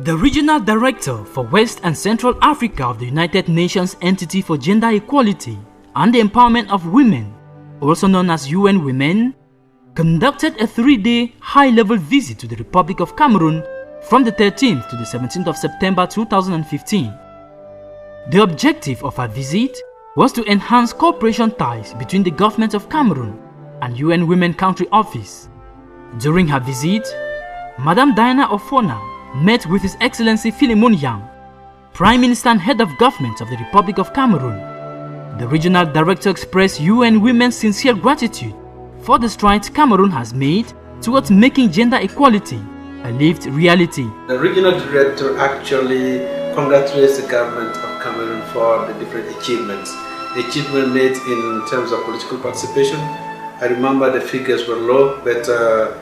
The Regional Director for West and Central Africa of the United Nations Entity for Gender Equality and the Empowerment of Women, also known as UN Women, conducted a 3-day high-level visit to the Republic of Cameroon from the 13th to the 17th of September 2015. The objective of her visit was to enhance cooperation ties between the government of Cameroon and UN Women Country Office. During her visit, Madame Diana Ofona met with His Excellency Philemon Yang, Prime Minister and Head of Government of the Republic of Cameroon. The Regional Director expressed UN Women's sincere gratitude for the strides Cameroon has made towards making gender equality a lived reality. The Regional Director actually congratulates the government of Cameroon for the different achievements. The achievement made in terms of political participation. I remember the figures were low, but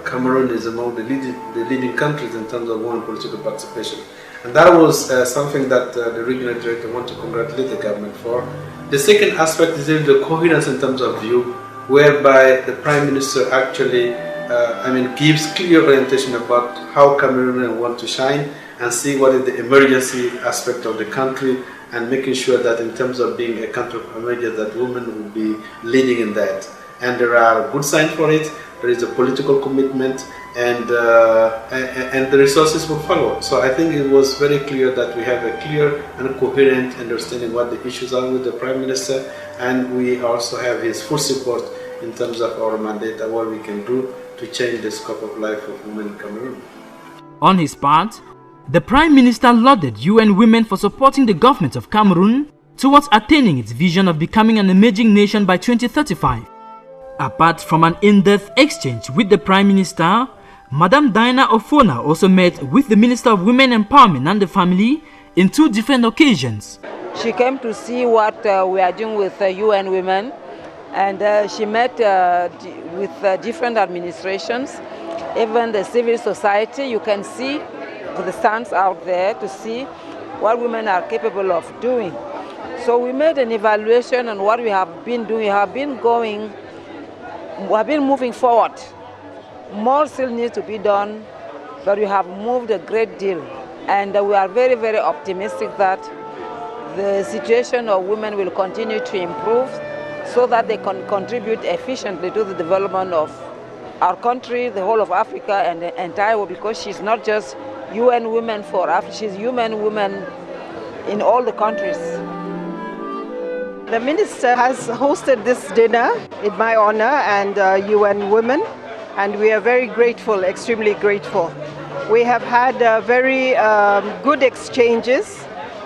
Cameroon is among the leading countries in terms of women political participation. And that was something that the Regional Director wants to congratulate the government for. The second aspect is really the coherence in terms of view, whereby the Prime Minister actually gives clear orientation about how Cameroon want to shine and see what is the emergency aspect of the country, and making sure that in terms of being a country of emergence, that women will be leading in that. And there are good signs for it. There is a political commitment, and the resources will follow. So I think it was very clear that we have a clear and coherent understanding what the issues are with the Prime Minister, and we also have his full support in terms of our mandate and what we can do to change the scope of life of women in Cameroon. On his part, the Prime Minister lauded UN Women for supporting the government of Cameroon towards attaining its vision of becoming an emerging nation by 2035. Apart from an in-depth exchange with the Prime Minister, Madame Diana Ofona also met with the Minister of Women Empowerment and the Family in 2 different occasions. She came to see what we are doing with UN Women, and she met with different administrations, even the civil society. You can see the stands out there to see what women are capable of doing. So we made an evaluation on what we have been doing. We have been moving forward. More still needs to be done, but we have moved a great deal. And we are very, very optimistic that the situation of women will continue to improve so that they can contribute efficiently to the development of our country, the whole of Africa, and the entire world, because she's not just UN Women for Africa, she's UN Women in all the countries. The Minister has hosted this dinner in my honor and UN Women, and we are very grateful, extremely grateful. We have had very good exchanges.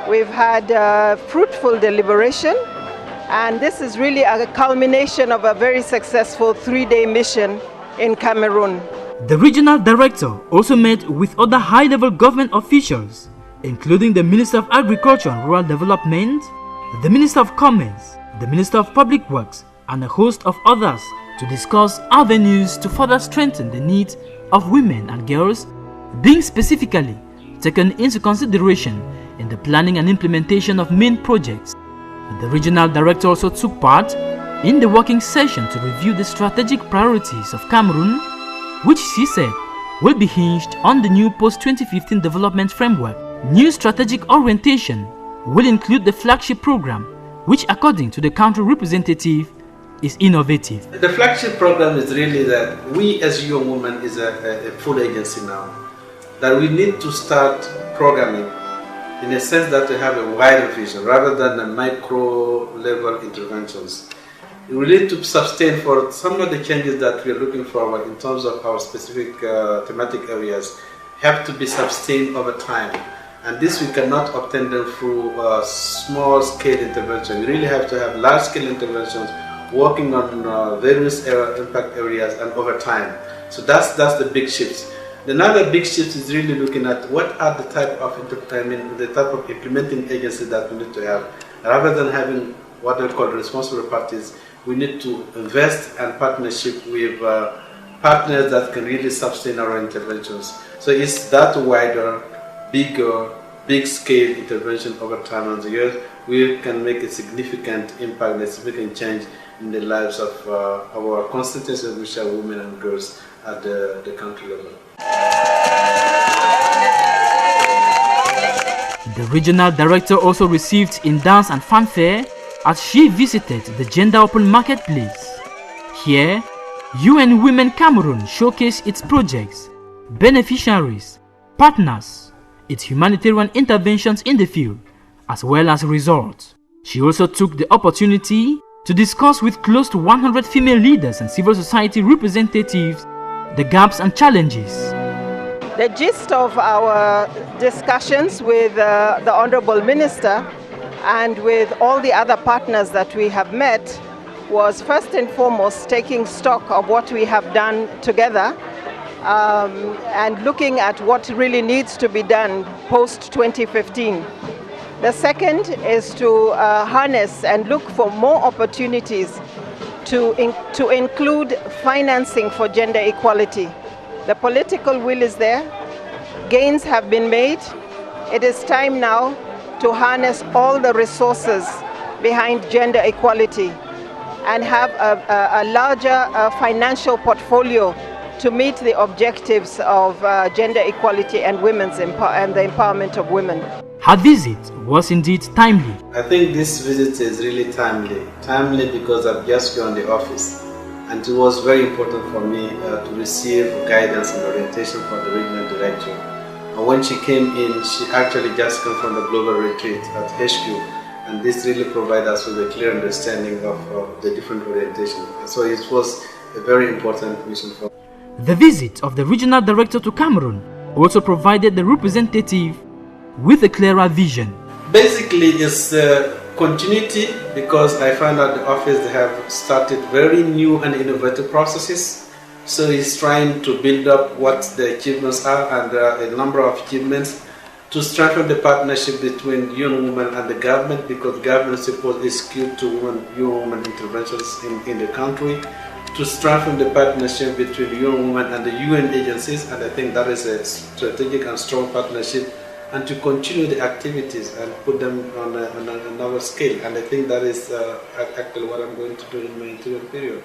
We've had fruitful deliberation, and this is really a culmination of a very successful 3-day mission in Cameroon. The Regional Director also met with other high-level government officials, including the Minister of Agriculture and Rural Development, the Minister of Commerce, the Minister of Public Works, and a host of others to discuss avenues to further strengthen the needs of women and girls, being specifically taken into consideration in the planning and implementation of main projects. The Regional Director also took part in the working session to review the strategic priorities of Cameroon, which she said will be hinged on the new post-2015 development framework. New strategic orientation will include the flagship program, which according to the country representative is innovative. The flagship program is really that we as UN Women is a full agency now, that we need to start programming in a sense that we have a wider vision rather than the micro level interventions. We need to sustain for some of the changes that we are looking forward in terms of our specific thematic areas have to be sustained over time. And this we cannot obtain them through small scale intervention. We really have to have large scale interventions working on various impact areas and over time. So that's the big shifts. Another big shift is really looking at what are the type of implementing agencies that we need to have. Rather than having what we call responsible parties, we need to invest and partnership with partners that can really sustain our interventions. So it's that wider, bigger, big-scale intervention over time and the years, we can make a significant impact, a significant change in the lives of our constituencies, which are women and girls at the country level. The regional director also received in dance and fanfare as she visited the Gender Open Marketplace. Here, UN Women Cameroon showcased its projects, beneficiaries, partners, its humanitarian interventions in the field, as well as results. She also took the opportunity to discuss with close to 100 female leaders and civil society representatives the gaps and challenges. The gist of our discussions with the Honorable Minister and with all the other partners that we have met was first and foremost taking stock of what we have done together and looking at what really needs to be done post-2015. The second is to harness and look for more opportunities to include financing for gender equality. The political will is there, gains have been made. It is time now to harness all the resources behind gender equality and have a larger financial portfolio to meet the objectives of gender equality and and the empowerment of women. Her visit was indeed timely. I think this visit is really timely. Timely because I've just joined the office, and it was very important for me to receive guidance and orientation from the regional director. And when she came in, she actually just came from the global retreat at HQ, and this really provided us with a clear understanding of the different orientations. So it was a very important mission for me. The visit of the regional director to Cameroon also provided the representative with a clearer vision. Basically, it's continuity, because I found out the office they have started very new and innovative processes. So he's trying to build up what the achievements are, and there are a number of achievements to strengthen the partnership between young women and the government, because government support is skewed to young women interventions in the country, to strengthen the partnership between young women and the UN agencies, and I think that is a strategic and strong partnership, and to continue the activities and put them on another scale. And I think that is actually what I'm going to do in my interim period.